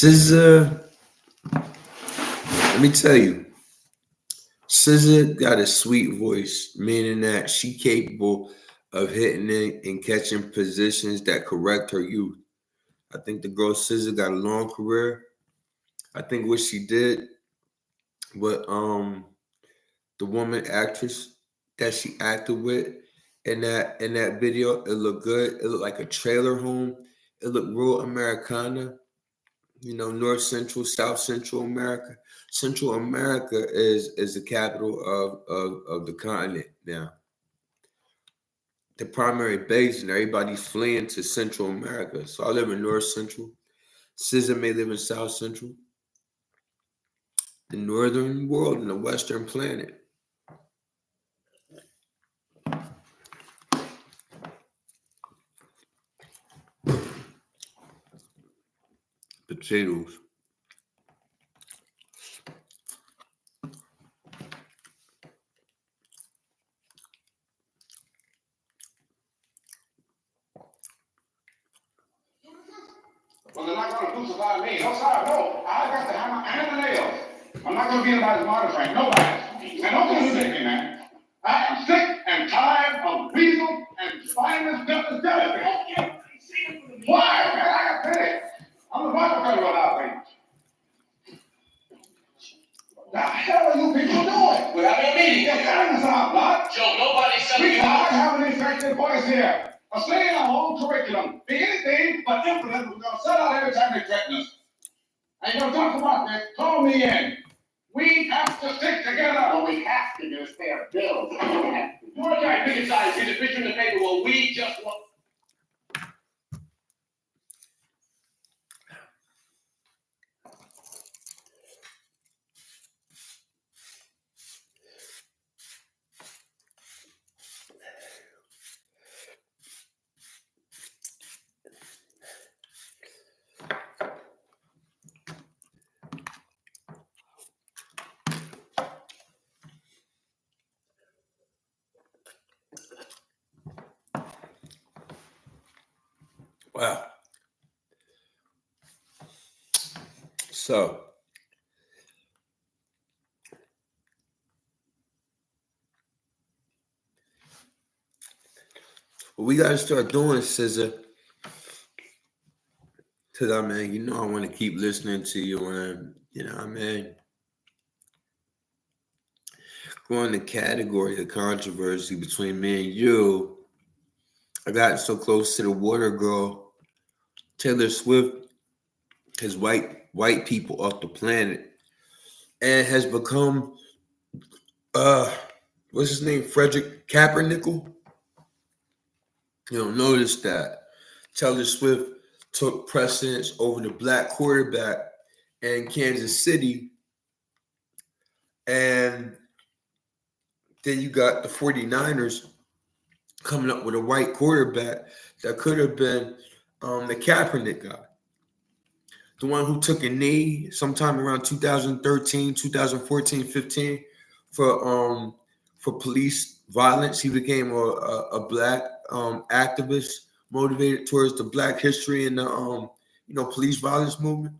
SZA, let me tell you, SZA got a sweet voice, meaning that she capable of hitting it and catching positions that correct her youth. I think the girl SZA got a long career. I think what she did with the woman actress that she acted with in that video, it looked good. It looked like a trailer home. It looked real Americana. North Central, South Central America. Central America is the capital of the continent now. The primary base, and everybody's fleeing to Central America. So I live in North Central. SZA may live in South Central. The northern world and the western planet. Potatoes. Well, they're not going to crucify me. No, sir, no. I got the hammer and the nails. I'm not going to be anybody's martyr, Frank. Nobody. And don't hallucinate me, man. I am sick and tired of weasel and spineless gutless jellyfish. Why, man? I got pity. I'm the Bible cutter without me. The hell are you people doing? We're having a meeting. You're cutting us out, blood. Joe, nobody's telling you. We cannot have an effective voice here. I'm saying our whole curriculum. Be anything but implement. We're going to set out every time they threaten us. And you're going to talk about this. Call me in. We have to stick together. What we have to do is pay our bills. You're right, big size. See the picture in the paper. Well, we just want. Wow. So, what we got to start doing, SZA, because I want to keep listening to you, and going the category of controversy between me and you. I got so close to the water girl, Taylor Swift, has white people off the planet, and has become what's his name, Frederick Kaepernick. Notice that Taylor Swift took precedence over the black quarterback in Kansas City, and then you got the 49ers coming up with a white quarterback that could have been the Kaepernick guy. The one who took a knee sometime around 2013, 2014, 15 for police violence. He became a black activist motivated towards the black history and the police violence movement.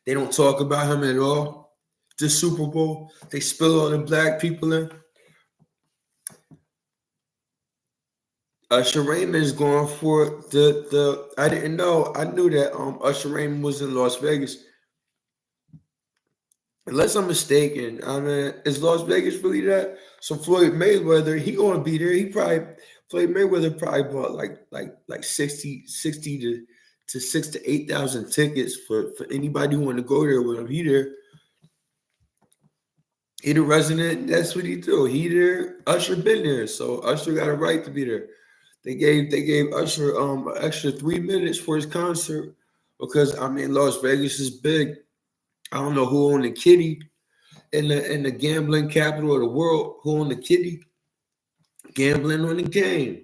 They don't talk about him at all. The Super Bowl, they spill all the black people in. Usher Raymond is going for the. I didn't know. I knew that Usher Raymond was in Las Vegas. Unless I'm mistaken, is Las Vegas really that? So Floyd Mayweather, he gonna be there. Floyd Mayweather probably bought like 60 to 6,000 to 8,000 tickets for anybody who want to go there with him. He there. He the resident. That's what he do. He there. Usher been there, so Usher got a right to be there. They gave Usher an extra 3 minutes for his concert because Las Vegas is big. I don't know who owned the kitty in the gambling capital of the world. Who owned the kitty? Gambling on the game.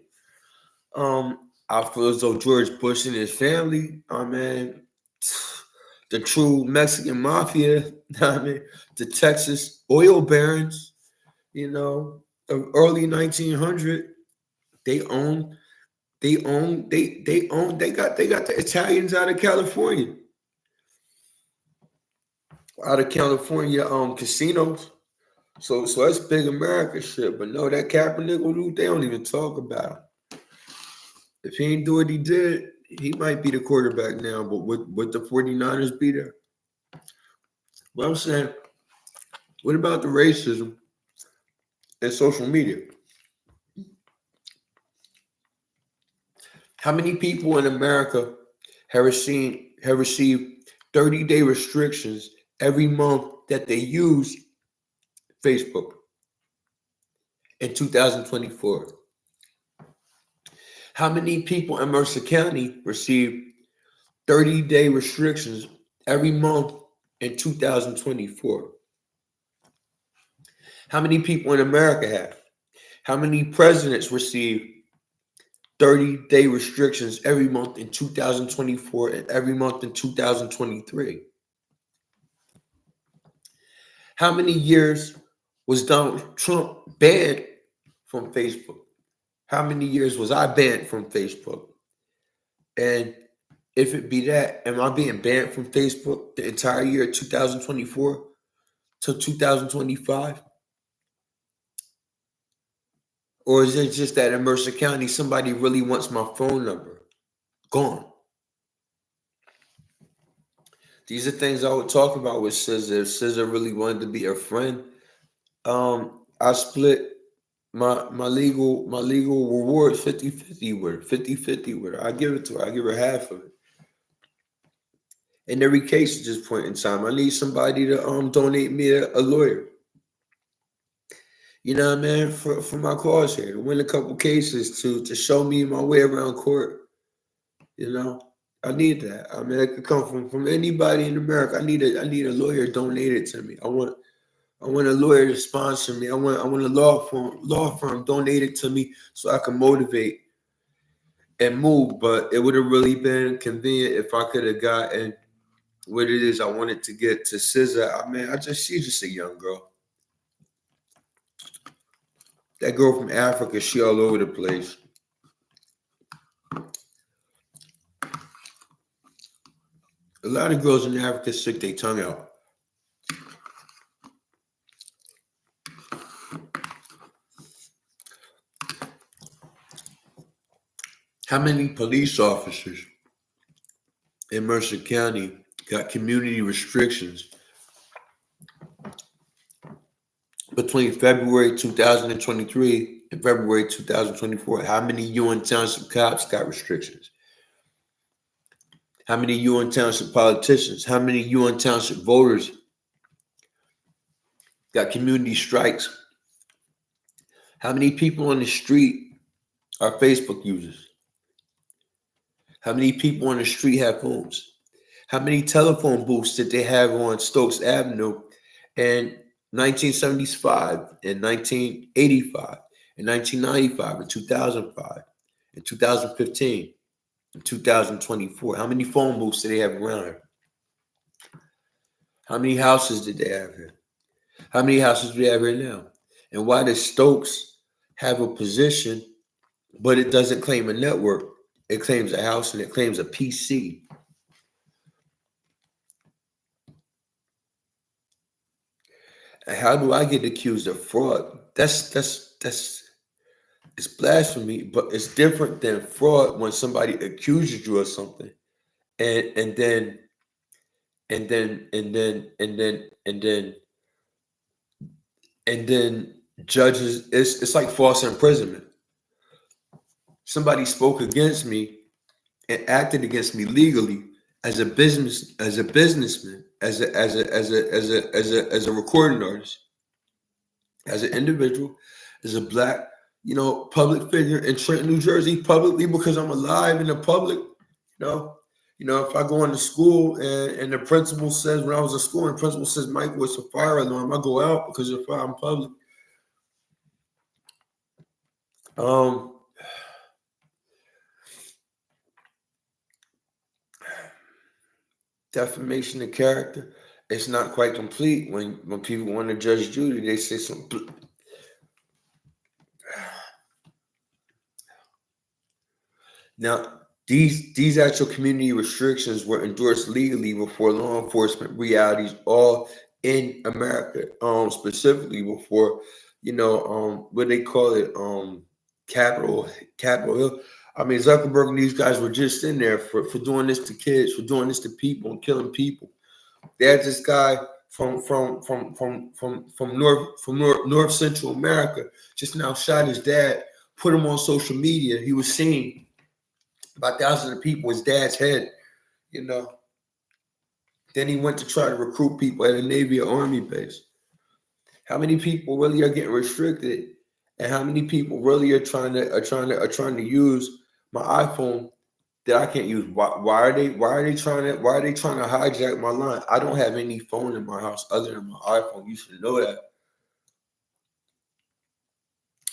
I feel as though George Bush and his family, the true Mexican mafia, the Texas oil barons, the early 1900s. They got the Italians out of California. out of California casinos. So that's big America shit. But no, that Kaepernick dude, they don't even talk about him. If he ain't do what he did, he might be the quarterback now. But would the 49ers be there? But I'm saying, what about the racism and social media? How many people in America have received 30-day restrictions every month that they use Facebook in 2024? How many people in Mercer County received 30-day restrictions every month in 2024? How many people in America have? How many presidents received 30-day restrictions every month in 2024 and every month in 2023? How many years was Donald Trump banned from Facebook? How many years was I banned from Facebook? And if it be that, am I being banned from Facebook the entire year 2024 to 2025? Or is it just that in Mercer County, somebody really wants my phone number? Gone. These are things I would talk about with SZA. If SZA really wanted to be a friend, I split my legal reward 50-50 with her. 50-50 with her. I give it to her. I give her half of it. In every case at this point in time, I need somebody to donate me a lawyer. You know what I mean? For my cause here, to win a couple cases, to show me my way around court. You know, I need that. I mean, it could come from anybody in America. I need a lawyer donated to me. I want a lawyer to sponsor me. I want a law firm donated to me so I can motivate and move. But it would have really been convenient if I could have gotten what it is I wanted to get to SZA. I mean, she's just a young girl. That girl from Africa, she all over the place. A lot of girls in Africa stick their tongue out. How many police officers in Mercer County got community restrictions between February 2023 and February 2024? How many UN Township cops got restrictions? How many UN Township politicians? How many UN Township voters got community strikes? How many people on the street are Facebook users? How many people on the street have phones? How many telephone booths did they have on Stokes Avenue in 1975 and 1985 and 1995 and 2005 and 2015 and 2024? How many phone booths did they have around here? How many houses did they have here? How many houses do they have here now? And why does Stokes have a position, but it doesn't claim a network? It claims a house and it claims a PC. And how do I get accused of fraud? That's it's blasphemy, but it's different than fraud when somebody accuses you of something and then judges. It's like false imprisonment. Somebody spoke against me and acted against me legally as a businessman, as a recording artist, as an individual, as a black, public figure in Trenton, New Jersey, publicly, because I'm alive in the public. If I go into school and the principal says, when I was in school, and the principal says, Michael, it's a fire alarm, I go out because if I'm public. Defamation of character, it's not quite complete when people want to judge Judy. They say something. Now, These actual community restrictions were endorsed legally before law enforcement realities all in America, specifically before, what they call it, Capitol Hill. I mean, Zuckerberg and these guys were just in there for doing this to kids, for doing this to people and killing people. They had this guy from North Central America just now shot his dad, put him on social media. He was seen by thousands of people, his dad's head, you know. Then he went to try to recruit people at a Navy or Army base. How many people really are getting restricted, and how many people really are trying to use my iPhone that I can't use? Why are they trying to hijack my line? I don't have any phone in my house other than my iPhone. You should know that.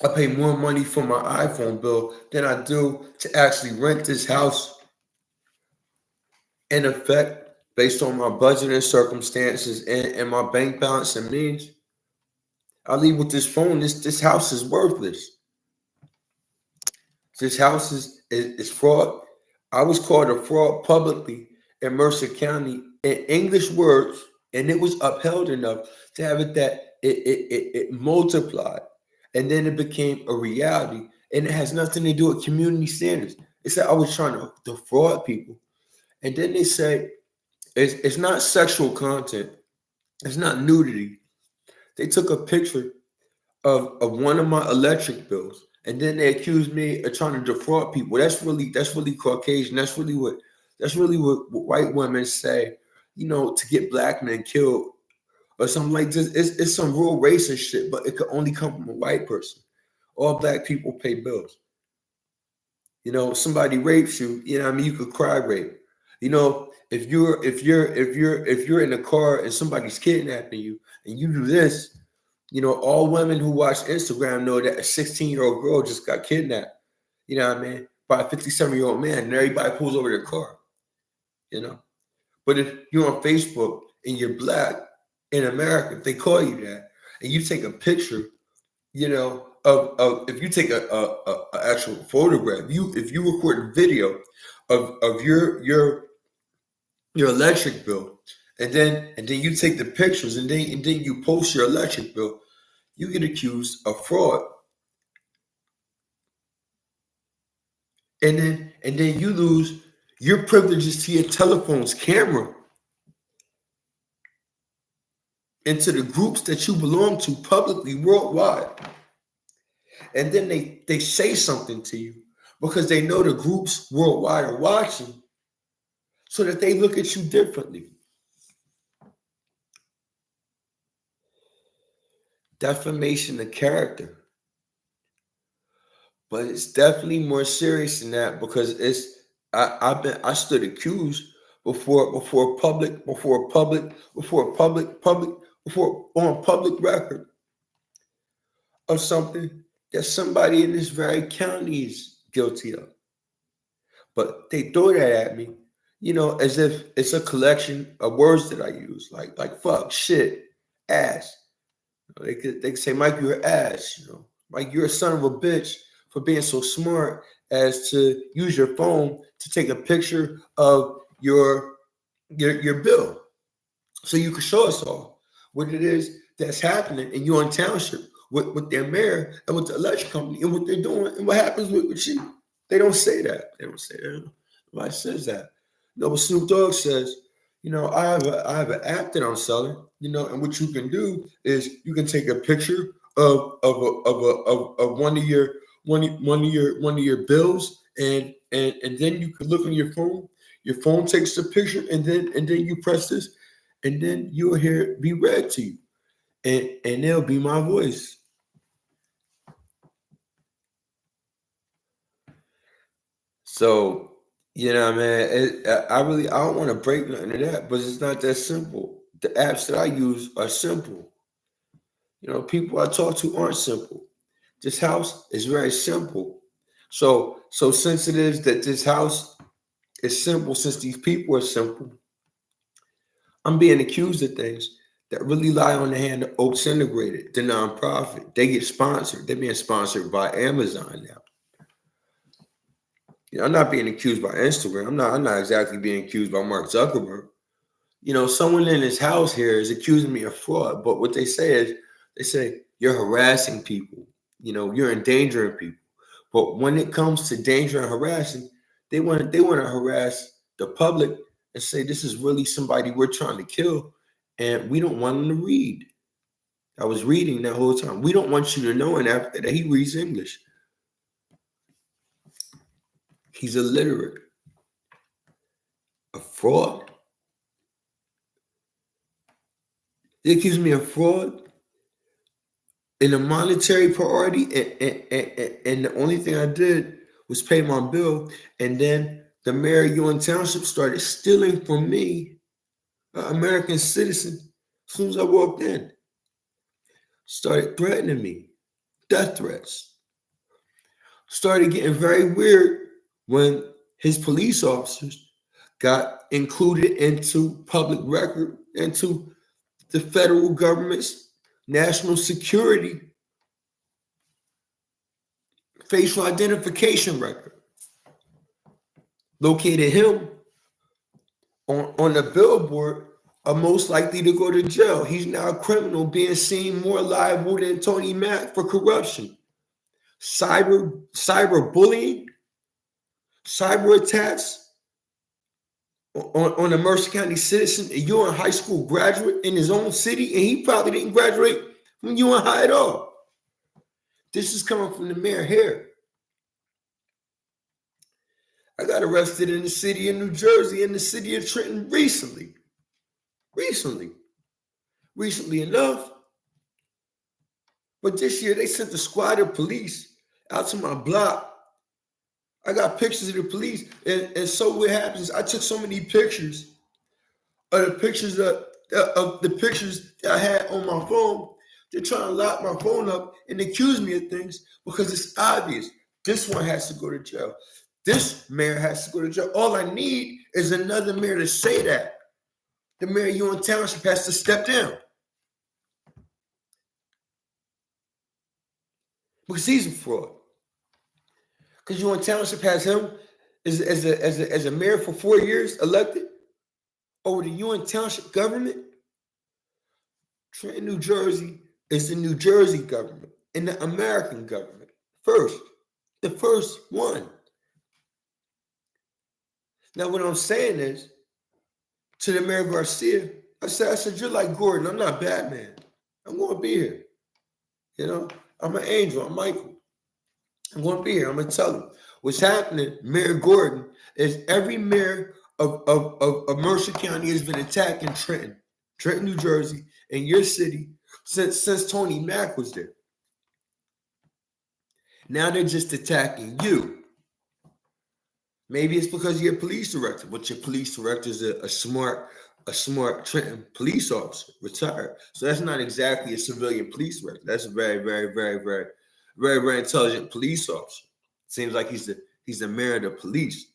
I pay more money for my iPhone bill than I do to actually rent this house. In effect, based on my budget and circumstances and my bank balance and means, I leave with this phone. This house is worthless. This house is fraud. I was called a fraud publicly in Mercer County in English words, and it was upheld enough to have it that it multiplied, and then it became a reality, and it has nothing to do with community standards. It said I was trying to defraud people, and then they say it's not sexual content, it's not nudity. They took a picture of one of my electric bills, and then they accused me of trying to defraud people. That's really Caucasian. That's really what white women say, to get black men killed or something like this. It's some real racist shit, but it could only come from a white person. All black people pay bills. Somebody rapes you, you could cry rape. If you're in a car and somebody's kidnapping you and you do this, all women who watch Instagram know that a 16-year-old girl just got kidnapped, by a 57-year-old man, and everybody pulls over their car, But if you're on Facebook and you're black in America, they call you that, and you take a picture, of if you take a actual photograph, if you record a video of your electric bill, and then you take the pictures, and then you post your electric bill, you get accused of fraud. And then you lose your privileges to your telephone's camera and to the groups that you belong to publicly worldwide. And then they say something to you because they know the groups worldwide are watching, so that they look at you differently. Defamation of character. But it's definitely more serious than that, because I stood accused before on public record of something that somebody in this very county is guilty of. But they throw that at me, as if it's a collection of words that I use, like fuck, shit, ass. They could say, Mike, you're an ass, Mike, you're a son of a bitch for being so smart as to use your phone to take a picture of your bill, so you can show us all what it is that's happening in your own township with their mayor and with the electric company and what they're doing and what happens with you. They don't say that. Nobody says that. But Snoop Dogg says, I have an app that I'm selling, and what you can do is you can take a picture of one of your bills, and then you can look on your phone. Your phone takes the picture, and then you press this, and then you'll hear it be read to you, and it'll be my voice. So, man, I don't want to break nothing of that, but it's not that simple. The apps that I use are simple. People I talk to aren't simple. This house is very simple. So since it is that this house is simple, since these people are simple, I'm being accused of things that really lie on the hand of Oaks Integrated, the nonprofit. They get sponsored. They're being sponsored by Amazon now. I'm not being accused by Instagram. I'm not exactly being accused by Mark Zuckerberg. Someone in his house here is accusing me of fraud. But what they say you're harassing people. You're endangering people. But when it comes to danger and harassing, they want to harass the public and say this is really somebody we're trying to kill, and we don't want them to read. I was reading that whole time. We don't want you to know, and after that, he reads English. He's illiterate. A fraud. They accuse me of fraud in a monetary priority, and the only thing I did was pay my bill, and then the mayor of Ewing Township started stealing from me, an American citizen, as soon as I walked in. Started threatening me, death threats. Started getting very weird when his police officers got included into public record, into the federal government's national security facial identification record. Located him on the billboard of most likely to go to jail. He's now a criminal, being seen more liable than Tony Mack for corruption, cyber bullying, cyber attacks on a Mercer County citizen, a Ewing High School graduate in his own city, and he probably didn't graduate from Ewing High at all. This is coming from the mayor here. I got arrested in the city of New Jersey, in the city of Trenton recently. Recently enough. But this year they sent a squad of police out to my block. I got pictures of the police. And so what happens, I took so many pictures of the pictures of the pictures that I had on my phone. They're trying to lock my phone up and accuse me of things because it's obvious. This one has to go to jail. This mayor has to go to jail. All I need is another mayor to say that. The mayor of Ewing Township has to step down. Because he's a fraud. Because Ewing Township has him as a mayor for 4 years elected over the Ewing Township government. Trenton, New Jersey is the New Jersey government and the American government first. The first one. Now, what I'm saying is, to the Mayor Garcia, I said, you're like Gordon. I'm not Batman. I'm going to be here. I'm an angel. I'm Michael. I'm going to be here. I'm going to tell him what's happening. Mayor Gordon is every mayor of Mercer County has been attacking Trenton, New Jersey, and your city since Tony Mack was there. Now they're just attacking you. Maybe it's because you're a police director, but your police director is a smart Trenton police officer, retired. So that's not exactly a civilian police director. That's a very, very, very, very, very, very intelligent police officer. Seems like he's the mayor of the police.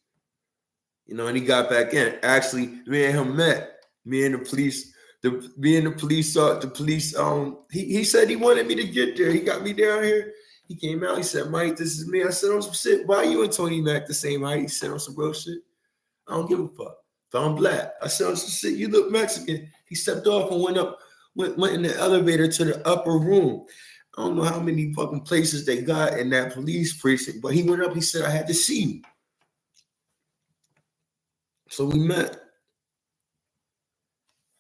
And he got back in. Actually, me and him met. Me and the police. He said he wanted me to get there. He got me down here. He came out, he said, Mike, this is me. I said, on some shit, why you and Tony Mack the same height? He said, on some real shit. I don't give a fuck. If I'm black. I said, on some shit, you look Mexican. He stepped off and went in the elevator to the upper room. I don't know how many fucking places they got in that police precinct, but he went up, he said, I had to see you. So we met.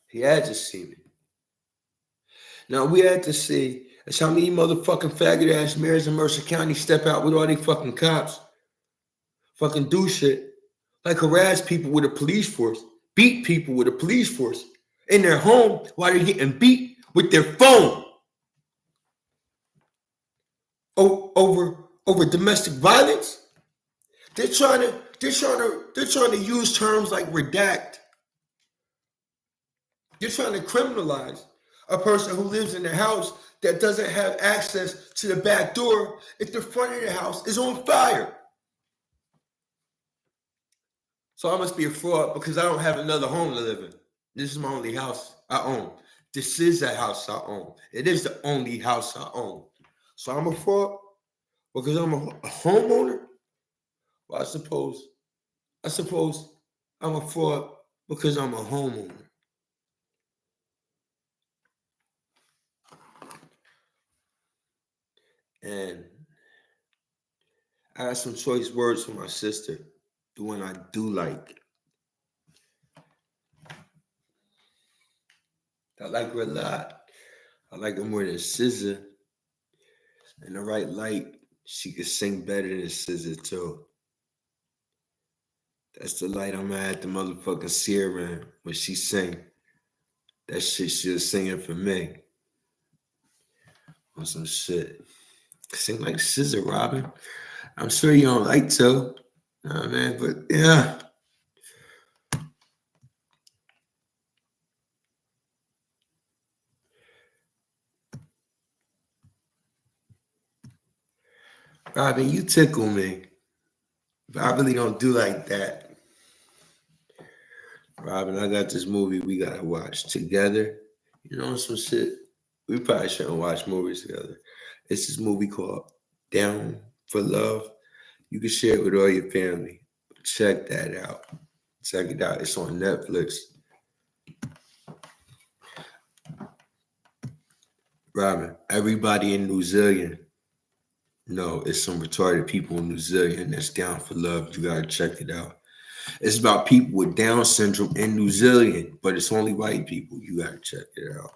He had to see me. Now we had to see that's how many motherfucking faggot ass mayors in Mercer County step out with all they fucking cops, fucking do shit, like harass people with a police force, beat people with a police force in their home while they're getting beat with their phone over domestic violence. They're trying to use terms like redact. They're trying to criminalize a person who lives in a house that doesn't have access to the back door if the front of the house is on fire. So I must be a fraud because I don't have another home to live in. This is my only house I own. This is a house I own. It is the only house I own. So I'm a fraud because I'm a homeowner, Well, I suppose I'm a fraud because I'm a homeowner. And I got some choice words for my sister, the one I do like. I like her a lot. I like her more than SZA. In the right light, she could sing better than SZA too. That's the light I'm at the motherfucking Sierra when she sing. That shit she was singing for me. On some shit. Sing like SZA, Robin. I'm sure you don't like to. Nah, man, but yeah. Robin, you tickle me. But I really don't do like that. Robin, I got this movie we gotta watch together. You know, some shit. We probably shouldn't watch movies together. It's this movie called Down for Love. You can share it with all your family. Check that out. Check it out. It's on Netflix. Robin, everybody in New Zealand. No, it's some retarded people in New Zealand that's down for love. You gotta check it out. It's about people with Down syndrome in New Zealand, but it's only white people. You gotta check it out.